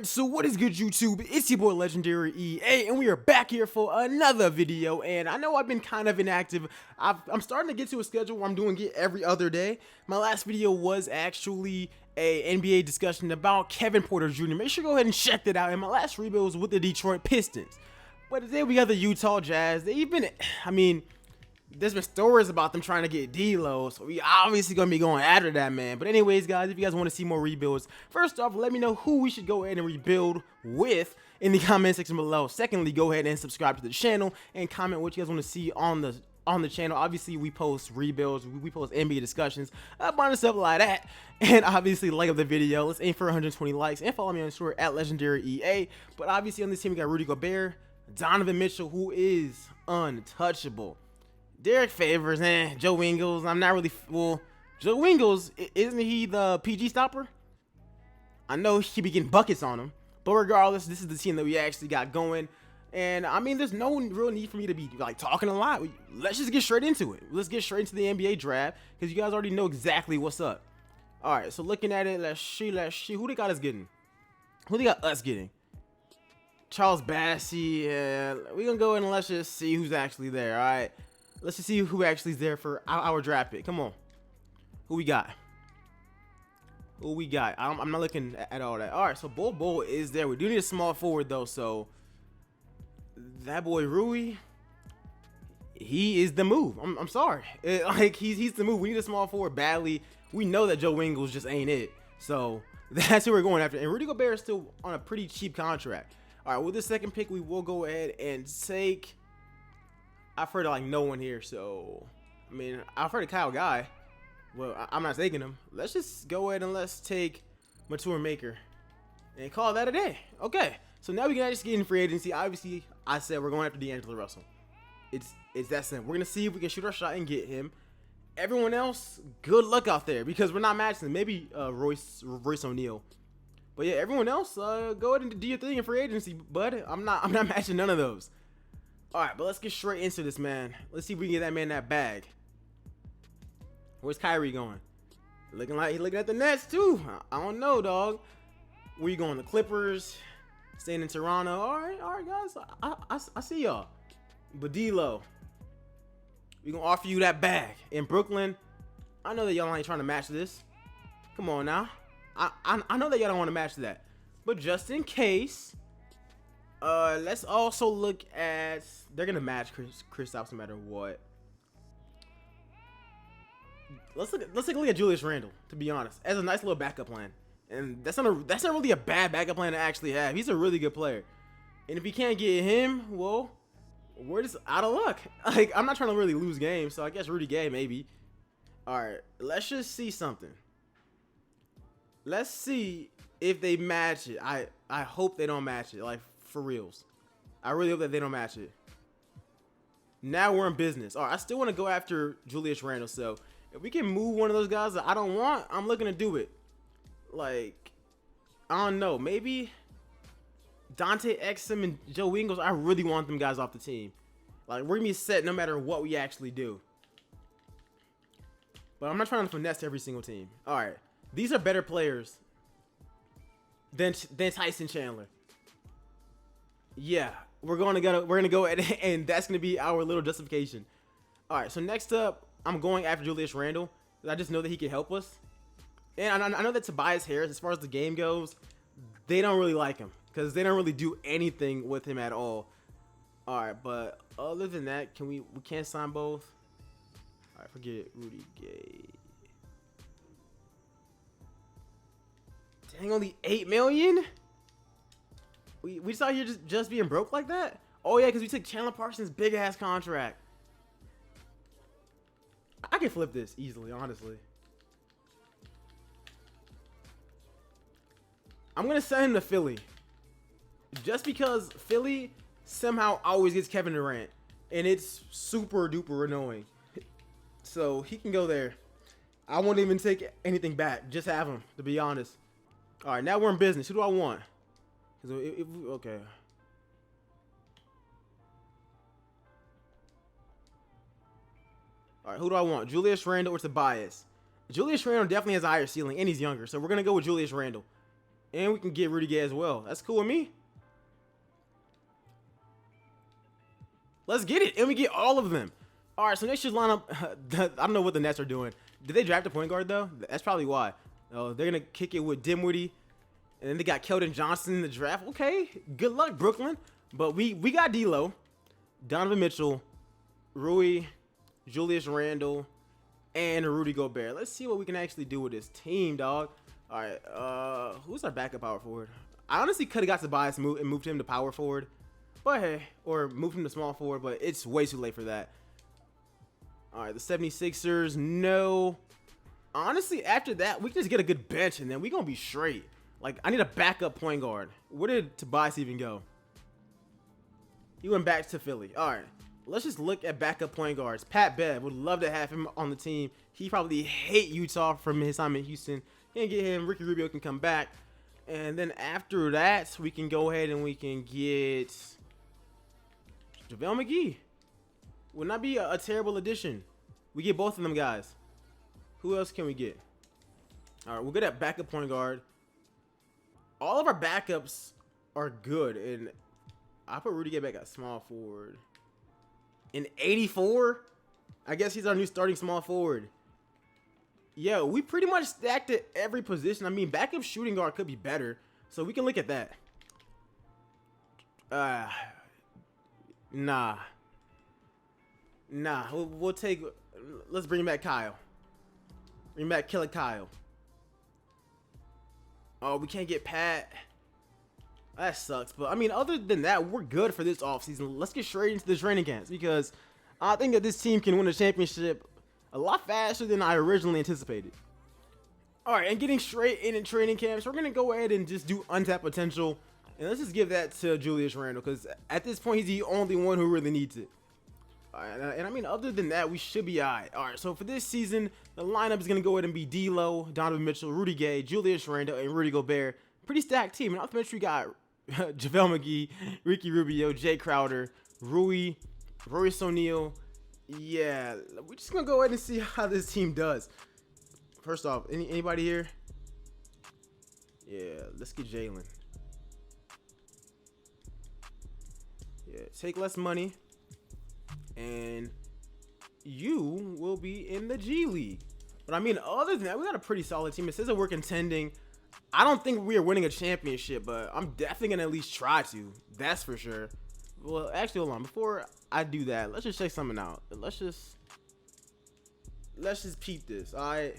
Alright, so what is good, YouTube? It's your boy Legendary EA, and we are back here for another video. And I know I've been kind of inactive. I'm starting to get to a schedule where I'm doing it every other day. My last video was actually a NBA discussion about Kevin Porter Jr. Make sure to go ahead and check that out. And my last rebuild was with the Detroit Pistons. But today we got the Utah Jazz. There's been stories about them trying to get D-Lo, so we obviously going to be going after that, man. But anyways, guys, if you guys want to see more rebuilds, first off, let me know who we should go ahead and rebuild with in the comment section below. Secondly, go ahead and subscribe to the channel and comment what you guys want to see on the channel. Obviously, we post rebuilds, we post NBA discussions, a bunch of stuff like that. And obviously, like the video. Let's aim for 120 likes and follow me on Twitter at LegendaryEA. But obviously, on this team, we got Rudy Gobert, Donovan Mitchell, who is untouchable. Derek Favors, Joe Ingles. I'm not really, well, Joe Ingles, isn't he the PG stopper? I know he be getting buckets on him, but regardless, this is the team that we actually got going. And I mean, there's no real need for me to be like talking a lot. Let's just get straight into it. Let's get straight into the NBA draft because you guys already know exactly what's up. All right, so looking at it, let's see. Who they got us getting? Who they got us getting? Charles Bassey. We're gonna go in and let's just see who's actually there. All right. Let's just see who actually is there for our draft pick. Come on. Who we got? Who we got? I'm not looking at all that. All right, so Bull is there. We do need a small forward, though, so that boy Rudy, he is the move. I'm sorry. He's the move. We need a small forward badly. We know that Joe Ingles just ain't it. So that's who we're going after. And Rudy Gobert is still on a pretty cheap contract. All right, with the second pick, we will go ahead and take... I've heard of like no one here, so I mean, I've heard of Kyle Guy. Well, I'm not taking him. Let's just go ahead and let's take Mature Maker and call that a day. Okay, so now we can just get in free agency. Obviously, I said we're going after D'Angelo Russell. It's that simple. We're gonna see if we can shoot our shot and get him. Everyone else, good luck out there because we're not matching them. Maybe Royce O'Neal, but yeah, everyone else, go ahead and do your thing in free agency, bud. I'm not matching none of those. All right, but let's get straight into this, man. Let's see if we can get that man that bag. Where's Kyrie going? Looking like he's looking at the Nets, too. I don't know, dog. Where you going? The Clippers? Staying in Toronto? All right, guys. I see y'all. But D-Lo, we going to offer you that bag. In Brooklyn, I know that y'all ain't trying to match this. Come on now. I know that y'all don't want to match that. But just in case... let's also look at... They're going to match Kristaps no matter what. Let's take a look at Julius Randle, to be honest, as a nice little backup plan. And that's not really a bad backup plan to actually have. He's a really good player. And if you can't get him, well, we're just out of luck. Like, I'm not trying to really lose games, so I guess Rudy Gay, maybe. All right, let's just see something. Let's see if they match it. I hope they don't match it, like, for reals. I really hope that they don't match it. Now we're in business. All right, I still want to go after Julius Randle. So if we can move one of those guys that I don't want, I'm looking to do it. Like, I don't know. Maybe Dante Exum and Joe Ingles. I really want them guys off the team. Like, we're going to be set no matter what we actually do. But I'm not trying to finesse every single team. All right. These are better players than Tyson Chandler. Yeah, we're gonna go and that's gonna be our little justification. All right, so next up, I'm going after Julius Randle. I just know that he can help us, and I know that Tobias Harris, as far as the game goes, they don't really like him because they don't really do anything with him at all. All right, but other than that, we can't sign both. All right, forget it. Rudy Gay. Dang, only $8 million. We just out here just being broke like that? Oh, yeah, because we took Chandler Parsons' big-ass contract. I can flip this easily, honestly. I'm going to send him to Philly. Just because Philly somehow always gets Kevin Durant. And it's super-duper annoying. So, he can go there. I won't even take anything back. Just have him, to be honest. All right, now we're in business. Who do I want? Okay. All right, who do I want? Julius Randle or Tobias? Julius Randle definitely has a higher ceiling, and he's younger, so we're going to go with Julius Randle. And we can get Rudy Gay as well. That's cool with me. Let's get it. And we get all of them. All right, so next year's lineup, I don't know what the Nets are doing. Did they draft a point guard, though? That's probably why. Oh, they're going to kick it with Dinwiddie. And then they got Keldon Johnson in the draft. Okay, good luck, Brooklyn. But we got D'Lo, Donovan Mitchell, Rui, Julius Randle, and Rudy Gobert. Let's see what we can actually do with this team, dog. All right, who's our backup power forward? I honestly could have got Tobias and moved him to power forward. But hey, or moved him to small forward, but it's way too late for that. All right, the 76ers, no. Honestly, after that, we can just get a good bench, and then we're going to be straight. Like, I need a backup point guard. Where did Tobias even go? He went back to Philly. All right, let's just look at backup point guards. Pat Bev, would love to have him on the team. He probably hate Utah from his time in Houston. Can't get him. Ricky Rubio can come back. And then after that, we can go ahead and we can get JaVale McGee. Would not be a terrible addition. We get both of them guys. Who else can we get? All right, we're good at backup point guard. All of our backups are good, and I put Rudy Gay back at small forward. In 84, I guess he's our new starting small forward. Yeah, we pretty much stacked at every position. I mean, backup shooting guard could be better, so we can look at that. Nah, we'll take. Let's bring back Kyle. Bring back Killer Kyle. Oh, we can't get Pat. That sucks. But I mean, other than that, we're good for this offseason. Let's get straight into the training camps because I think that this team can win a championship a lot faster than I originally anticipated. All right, and getting straight in training camps, we're gonna go ahead and just do untapped potential, and let's just give that to Julius Randle because at this point he's the only one who really needs it. All right, and I mean, other than that, we should be all right. All right, so for this season, the lineup is going to go ahead and be D'Lo, Donovan Mitchell, Rudy Gay, Julius Randle, and Rudy Gobert. Pretty stacked team. And off the bench, we got JaVale McGee, Ricky Rubio, Jay Crowder, Rui, Royce O'Neal. Yeah, we're just going to go ahead and see how this team does. First off, anybody here? Yeah, let's get Jalen. Yeah, take less money. And you will be in the G League. But I mean, other than that, we got a pretty solid team. It says that we're contending. I don't think we are winning a championship, but I'm definitely going to at least try to. That's for sure. Well, actually, hold on. Before I do that, let's just check something out. Let's just peep this. All right.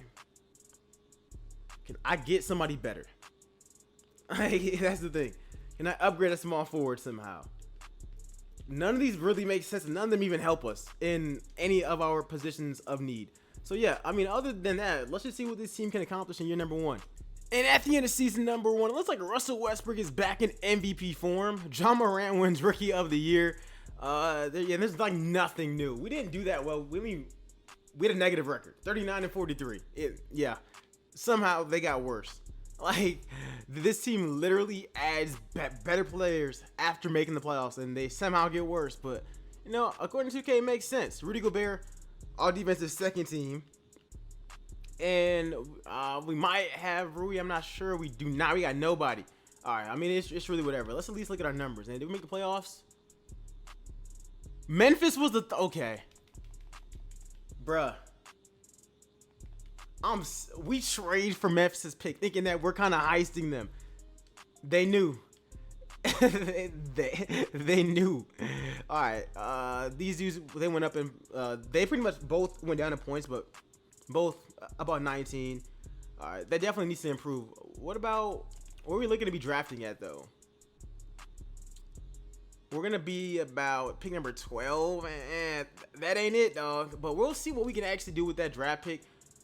Can I get somebody better? That's the thing. Can I upgrade a small forward somehow? None of these really make sense. None of them even help us in any of our positions of need. So yeah, I mean, other than that, let's just see what this team can accomplish in year number one. And at the end of season number one, it looks like Russell Westbrook is back in MVP form. John Morant wins Rookie of the Year. There's like nothing new. We didn't do that well. We had a negative record, 39-43. Somehow they got worse. Like, this team literally adds better players after making the playoffs, and they somehow get worse. But, you know, according to 2K, it makes sense. Rudy Gobert, all defensive second team. And we might have Rui. I'm not sure. We do not. We got nobody. All right. I mean, it's really whatever. Let's at least look at our numbers. And did we make the playoffs? Memphis was the... okay. Bruh. We trade for Memphis' pick, thinking that we're kind of heisting them. They knew. they knew. All right. These dudes, they went up and they pretty much both went down in points, but both about 19. All right. That definitely needs to improve. What are we looking to be drafting at though? We're gonna be about pick number 12, and that ain't it, dog. But we'll see what we can actually do with that draft pick.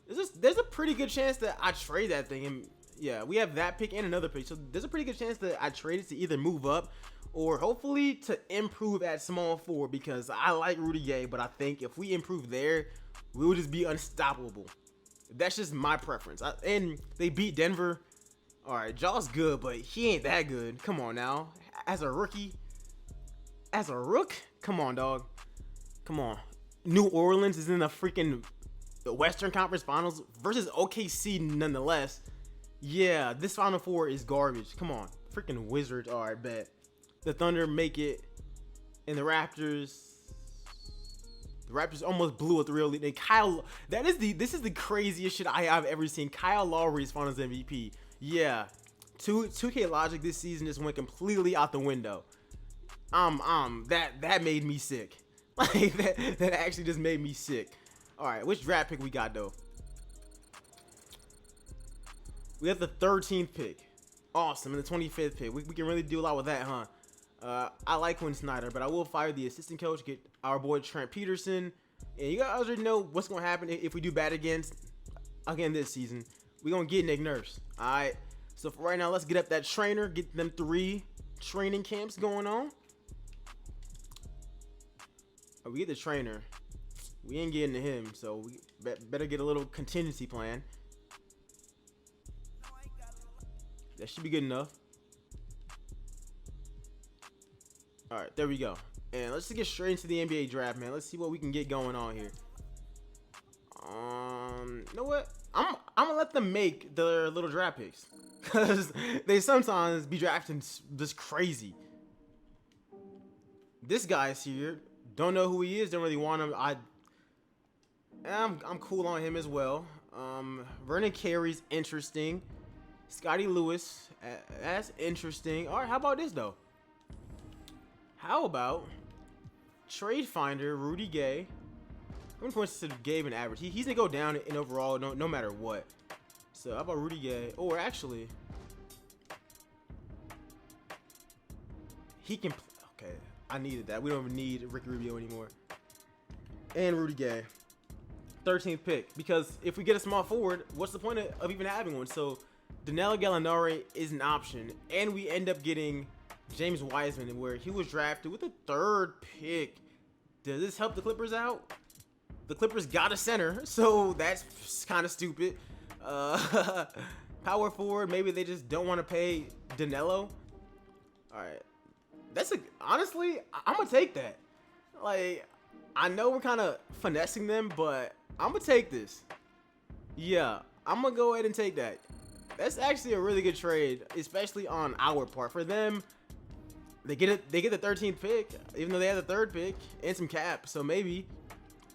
There's a pretty good chance that I trade that thing, and yeah, we have that pick and another pick, so there's a pretty good chance that I trade it to either move up or hopefully to improve at small forward, because I like Rudy Gay, but I think if we improve there, we will just be unstoppable. That's just my preference. And they beat Denver. All right, Jaw's good, but he ain't that good. Come on now, as a rookie, as a rook, come on, dog, come on. New Orleans is in the freaking Western Conference Finals versus OKC nonetheless. Yeah, this Final Four is garbage. Come on. Freaking Wizards. All right, bet. The Thunder make it. And the Raptors. The Raptors almost blew at the real lead. And this is the craziest shit I've ever seen. Kyle Lowry is Finals MVP. Yeah. 2K Logic this season just went completely out the window. That made me sick. Like that actually just made me sick. All right, which draft pick we got though? We have the 13th pick. Awesome, and the 25th pick. We can really do a lot with that, huh? I like Quinn Snyder, but I will fire the assistant coach, get our boy Trent Peterson. And you guys already know what's going to happen if we do bad again this season. We're going to get Nick Nurse. All right. So for right now, let's get up that trainer, get them 3 training camps going on. Oh, we get the trainer. We ain't getting to him, so we better get a little contingency plan. That should be good enough. All right, there we go. And let's just get straight into the NBA draft, man. Let's see what we can get going on here. You know what? I'm gonna let them make their little draft picks, cause they sometimes be drafting this crazy. This guy's here. Don't know who he is. Don't really want him. I'm cool on him as well. Vernon Carey's interesting. Scotty Lewis, that's interesting. All right, how about this though? How about trade finder Rudy Gay? How many points did Gabe and average? He's gonna go down in overall, no matter what. So how about Rudy Gay? Or actually, he can. Okay, I needed that. We don't even need Ricky Rubio anymore. And Rudy Gay, 13th pick. Because if we get a small forward, what's the point of even having one? So Danilo Gallinari is an option, and we end up getting James Wiseman, where he was drafted with the 3rd pick. Does this help the Clippers out? The Clippers got a center, so that's kind of stupid. Power forward, maybe they just don't want to pay Danilo. All right, honestly, I'm gonna take that. Like, I know we're kind of finessing them, but I'm gonna take this. Yeah, I'm gonna go ahead and take that. That's actually a really good trade, especially on our part. For them, they get the 13th pick, even though they had the 3rd pick and some cap. So maybe.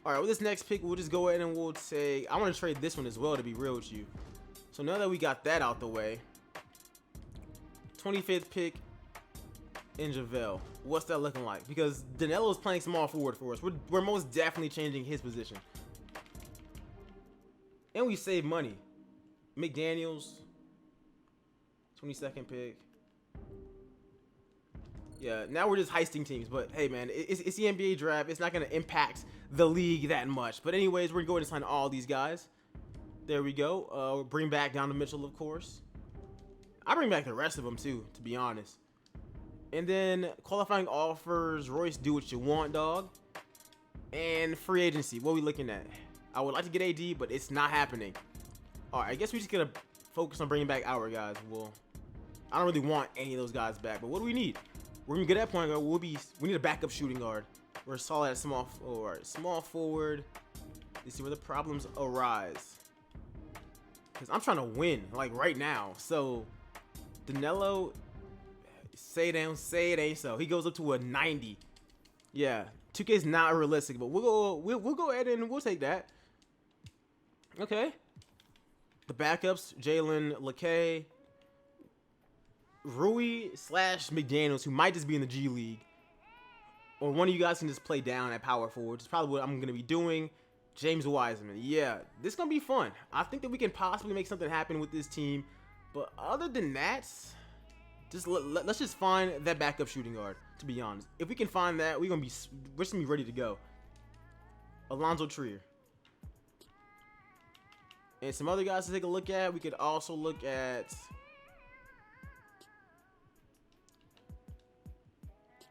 All right, with this next pick, we'll just go ahead and we'll say I want to trade this one as well, to be real with you. So now that we got that out the way, 25th pick in JaVale. What's that looking like? Because Danielo's playing small forward for us. We're most definitely changing his position. And we save money. McDaniels, 22nd pick. Yeah, now we're just heisting teams. But hey, man, it's the NBA draft. It's not going to impact the league that much. But anyways, we're going to go ahead and sign all these guys. There we go. Bring back Donovan Mitchell, of course. I bring back the rest of them, too, to be honest. And then qualifying offers, Royce, do what you want, dog. And free agency, what are we looking at? I would like to get AD, but it's not happening. All right, I guess we just got to focus on bringing back our guys. Well, I don't really want any of those guys back, but what do we need? We're going to get that point guard. We need a backup shooting guard. We're solid at small forward. Small forward. Let's see where the problems arise. Because I'm trying to win, like, right now. So, Danilo, say it ain't so. He goes up to a 90. Yeah, 2K is not realistic, but we'll go ahead and we'll take that. Okay. The backups, Jalen LeCay, Rui / McDaniels, who might just be in the G League. Or one of you guys can just play down at power forward. It's probably what I'm going to be doing. James Wiseman. Yeah, this is going to be fun. I think that we can possibly make something happen with this team. But other than that, just let's just find that backup shooting guard, to be honest. If we can find that, we're going to be ready to go. Alonzo Trier. And some other guys to take a look at. We could also look at...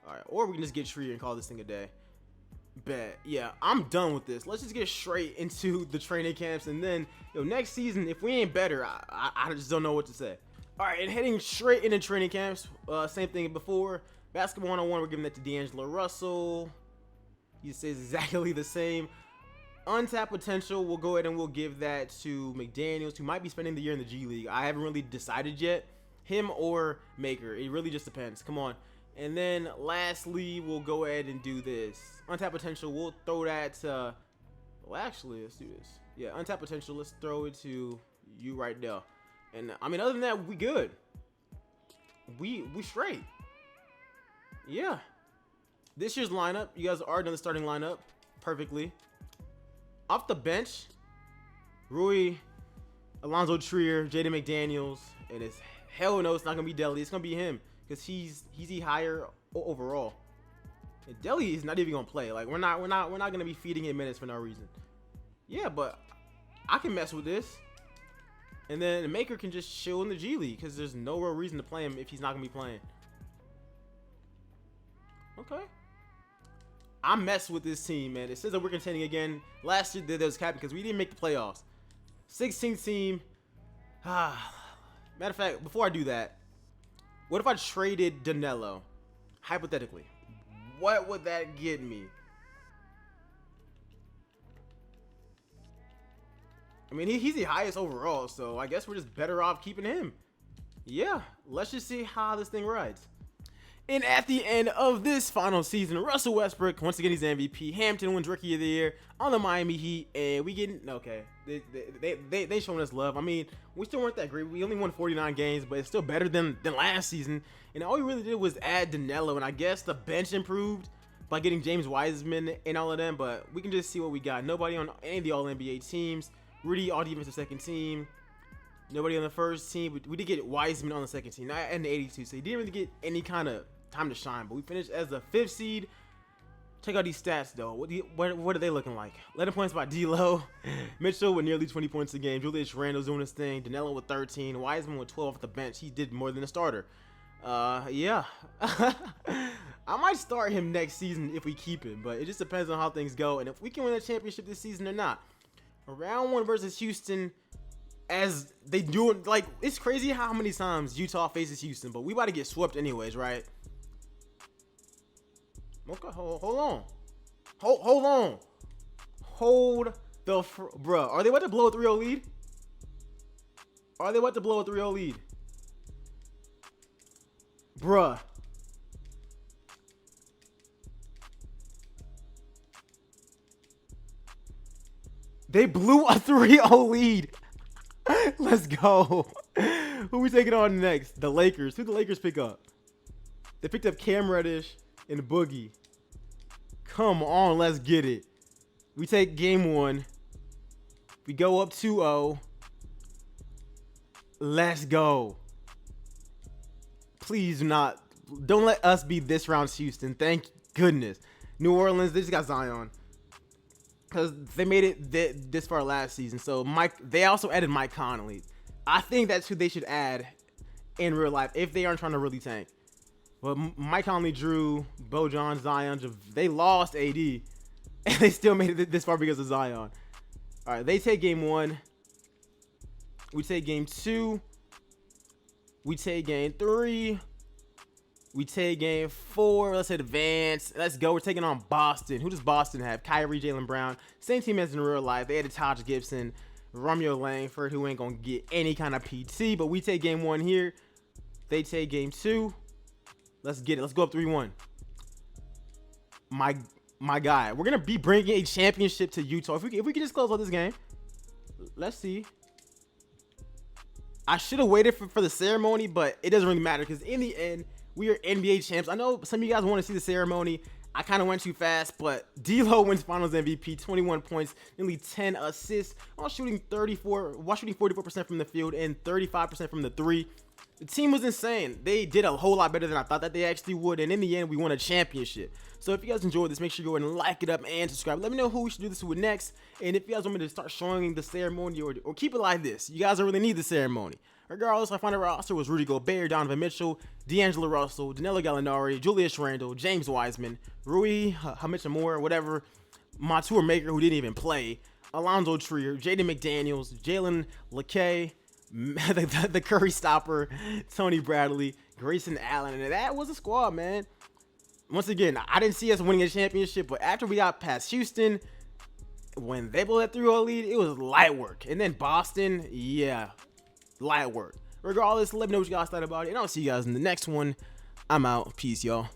Alright, or we can just get Trier and call this thing a day. Bet. Yeah, I'm done with this. Let's just get straight into the training camps. And then, next season, if we ain't better, I just don't know what to say. Alright, and heading straight into training camps. Same thing before. Basketball 101, we're giving that to D'Angelo Russell. He says exactly the same. Untapped potential, we'll go ahead and we'll give that to McDaniels, who might be spending the year in the G League. I haven't really decided yet. Him or Maker. It really just depends. Come on. And then lastly, we'll go ahead and do this. Untapped potential, we'll throw that to... Well, actually, let's do this. Yeah, untapped potential, let's throw it to you right now. And, I mean, other than that, we good. We straight. Yeah. This year's lineup, you guys are done the starting lineup perfectly. Off the bench, Rudy, Alonzo Trier, Jaden McDaniels, and it's hell no, it's not gonna be Deli. It's gonna be him because he's higher overall. And Deli is not even gonna play. Like we're not gonna be feeding him minutes for no reason. Yeah, but I can mess with this, and then the Maker can just chill in the G League because there's no real reason to play him if he's not gonna be playing. Okay. I mess with this team, man. It says that we're contending again. Last year, there was cap because we didn't make the playoffs. 16th team. Matter of fact, before I do that, what if I traded Danilo? Hypothetically. What would that get me? I mean, he's the highest overall, so I guess we're just better off keeping him. Yeah, let's just see how this thing rides. And at the end of this final season, Russell Westbrook, once again, he's MVP. Hampton wins Rookie of the Year on the Miami Heat. And we getting, okay, they showing us love. I mean, we still weren't that great. We only won 49 games, but it's still better than last season. And all we really did was add Danilo. And I guess the bench improved by getting James Wiseman and all of them. But we can just see what we got. Nobody on any of the All-NBA teams. Rudy, all defensive second team. Nobody on the first team. We did get Wiseman on the second team, not in the 82. So he didn't really get any kind of time to shine, but we finished as the 5th seed. Check out these stats though. What are they looking like? 11 points by D'Lo. Mitchell with nearly 20 points a game. Julius Randle's doing his thing. Danilo with 13. Wiseman with 12 off the bench. He did more than a starter. Yeah. I might start him next season if we keep him, but it just depends on how things go and if we can win a championship this season or not. Round 1 versus Houston. As they do, like, it's crazy how many times Utah faces Houston, but we about to get swept anyways, right? Okay, hold on. Hold on. Hold the bruh. Are they about to blow a 3-0 lead? Are they about to blow a 3-0 lead? Bruh. They blew a 3-0 lead. Let's go. Who we taking on next? The Lakers. Who the Lakers pick up? They picked up Cam Reddish and Boogie. Come on, let's get it. We take game 1. We go up 2-0. Let's go. Please don't let us be this round's Houston. Thank goodness. New Orleans, they just got Zion. Because they made it this far last season. So they also added Mike Conley. I think that's who they should add in real life if they aren't trying to really tank. But Mike Conley, Drew, Bojan, Zion, they lost AD. And they still made it this far because of Zion. All right, they take game 1. We take game 2. We take game 3. We take game 4. Let's advance. Let's go. We're taking on Boston. Who does Boston have? Kyrie, Jaylen Brown. Same team as in real life. They added Taj Gibson, Romeo Langford, who ain't going to get any kind of PT. But we take game 1 here. They take game 2. Let's get it. Let's go up 3-1. My guy. We're going to be bringing a championship to Utah. If we can just close out this game. Let's see. I should have waited for the ceremony, but it doesn't really matter because in the end, we are NBA champs. I know some of you guys want to see the ceremony. I kind of went too fast, but D'Lo wins Finals MVP, 21 points, nearly 10 assists, while shooting 44% from the field and 35% from the 3. The team was insane. They did a whole lot better than I thought that they actually would, and in the end, we won a championship. So if you guys enjoyed this, make sure you go ahead and like it up and subscribe. Let me know who we should do this with next, and if you guys want me to start showing the ceremony or keep it like this, you guys don't really need the ceremony. Regardless, my final roster was Rudy Gobert, Donovan Mitchell, D'Angelo Russell, Danilo Gallinari, Julius Randle, James Wiseman, Rui Hachimura, whatever, Matur Maker, who didn't even play, Alonzo Trier, Jaden McDaniels, Jalen LeCay, the Curry Stopper, Tony Bradley, Grayson Allen, and that was a squad, man. Once again, I didn't see us winning a championship, but after we got past Houston, when they blew that 3-0 lead, it was light work. And then Boston, yeah, light work. Regardless, let me know what you guys thought about it. And I'll see you guys in the next one. I'm out. Peace, y'all.